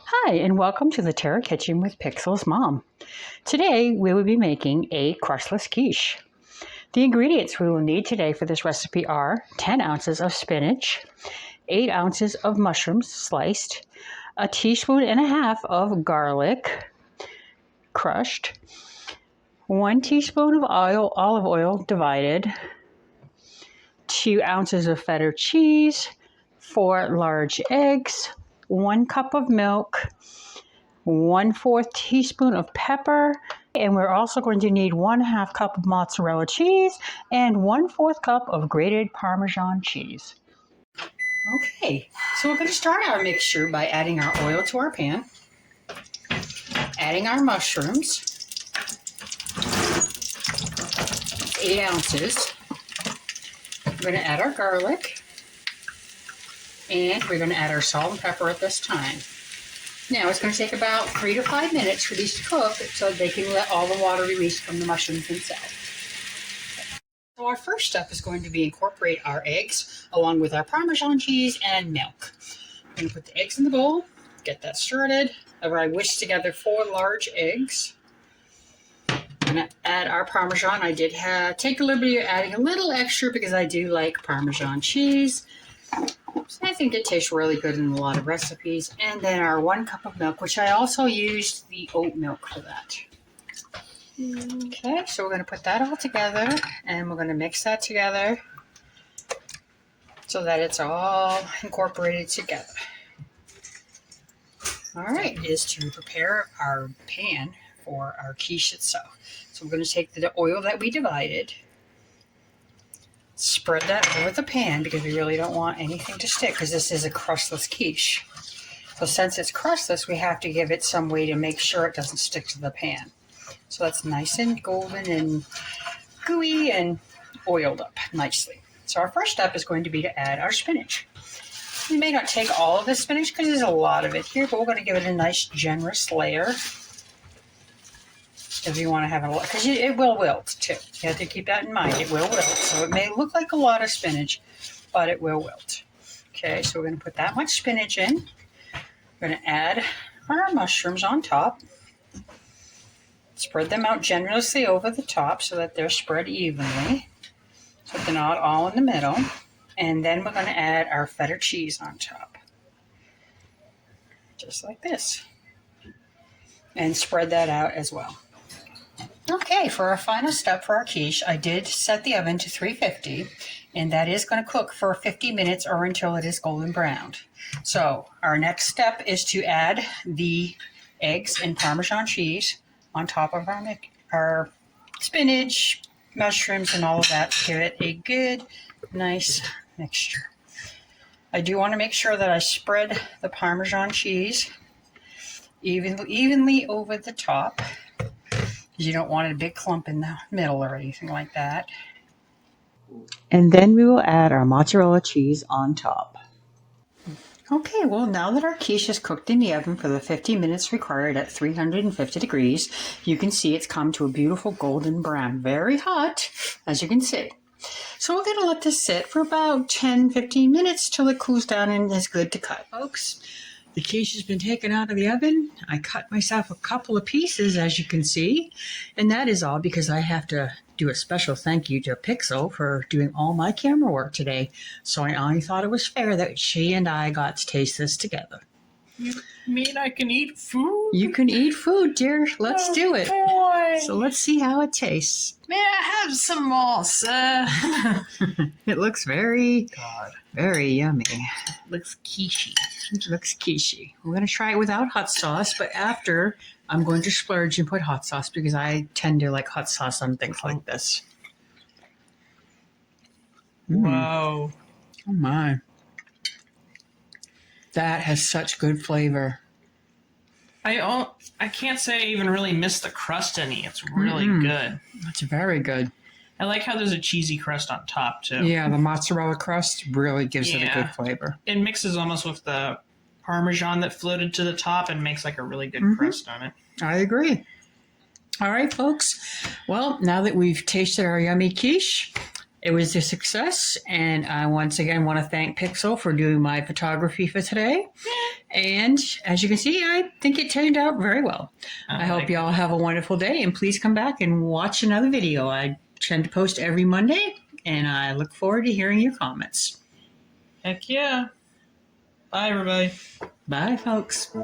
Hi, and welcome to the Terra Kitchen with Pixel's Mom. Today, we will be making a crustless quiche. The ingredients we will need today for this recipe are 10 ounces of spinach, 8 ounces of mushrooms sliced, a teaspoon and a half of garlic crushed, 1 teaspoon of olive oil divided, 2 ounces of feta cheese, 4 large eggs, 1 cup of milk, 1/4 teaspoon of pepper, and we're also going to need 1/2 cup of mozzarella cheese and 1/4 cup of grated Parmesan cheese. Okay, so we're going to start our mixture by adding our oil to our pan, adding our mushrooms, 8 ounces. We're going to add our garlic, and we're going to add our salt and pepper at this time. Now, it's going to take about 3 to 5 minutes for these to cook so they can let all the water release from the mushrooms themselves. So our first step is going to be incorporate our eggs along with our Parmesan cheese and milk. I'm going to put the eggs in the bowl, get that started. I whisked together 4 large eggs. I'm going to add our Parmesan. I did take a liberty of adding a little extra because I do like Parmesan cheese. So I think it tastes really good in a lot of recipes. And then our 1 cup of milk, which I also used the oat milk for that. Okay, so we're going to put that all together and we're going to mix that together so that it's all incorporated together. All right, is to prepare our pan for our quiche itself. So we're going to take the oil that we divided, spread that over the pan because we really don't want anything to stick because this is a crustless quiche. So since it's crustless, we have to give it some way to make sure it doesn't stick to the pan. So that's nice and golden and gooey and oiled up nicely. So our first step is going to be to add our spinach. We may not take all of the spinach because there's a lot of it here, but we're going to give it a nice generous layer. If you want to have it a lot, because it will wilt too. You have to keep that in mind. It will wilt. So it may look like a lot of spinach, but it will wilt. Okay, so we're going to put that much spinach in. We're going to add our mushrooms on top. Spread them out generously over the top so that they're spread evenly, so they're not all in the middle. And then we're going to add our feta cheese on top, just like this. And spread that out as well. Okay, for our final step for our quiche, I did set the oven to 350, and that is going to cook for 50 minutes or until it is golden browned. So our next step is to add the eggs and Parmesan cheese on top of our spinach, mushrooms, and all of that to give it a good, nice mixture. I do want to make sure that I spread the Parmesan cheese evenly over the top. You don't want a big clump in the middle or anything like that. And then we will add our mozzarella cheese on top. Okay, well, now that our quiche is cooked in the oven for the 50 minutes required at 350 degrees, you can see it's come to a beautiful golden brown. Very hot, as you can see. So we're going to let this sit for about 10-15 minutes till it cools down and is good to cut. Folks, the quiche has been taken out of the oven. I cut myself a couple of pieces, as you can see, and that is all because I have to do a special thank you to Pixel for doing all my camera work today. So I only thought it was fair that she and I got to taste this together. You mean I can eat food? You can eat food, dear. Let's do it. Boy. So let's see how it tastes. May I have some more, sir? It looks very yummy. Looks quiche-y. It looks quiche-y. We're going to try it without hot sauce, but after I'm going to splurge and put hot sauce because I tend to like hot sauce on things like this. Whoa. Oh my. That has such good flavor. I can't say I even really miss the crust any. It's really good. It's very good. I like how there's a cheesy crust on top, too. Yeah, the mozzarella crust really gives it a good flavor. It mixes almost with the Parmesan that floated to the top and makes like a really good crust on it. I agree. All right, folks. Well, now that we've tasted our yummy quiche, It was a success, and I once again want to thank Pixel for doing my photography for today. And as you can see, I think it turned out very well. I hope y'all have a wonderful day, and please come back and watch another video. I tend to post every Monday, and I look forward to hearing your comments. Heck yeah. Bye, everybody. Bye, folks.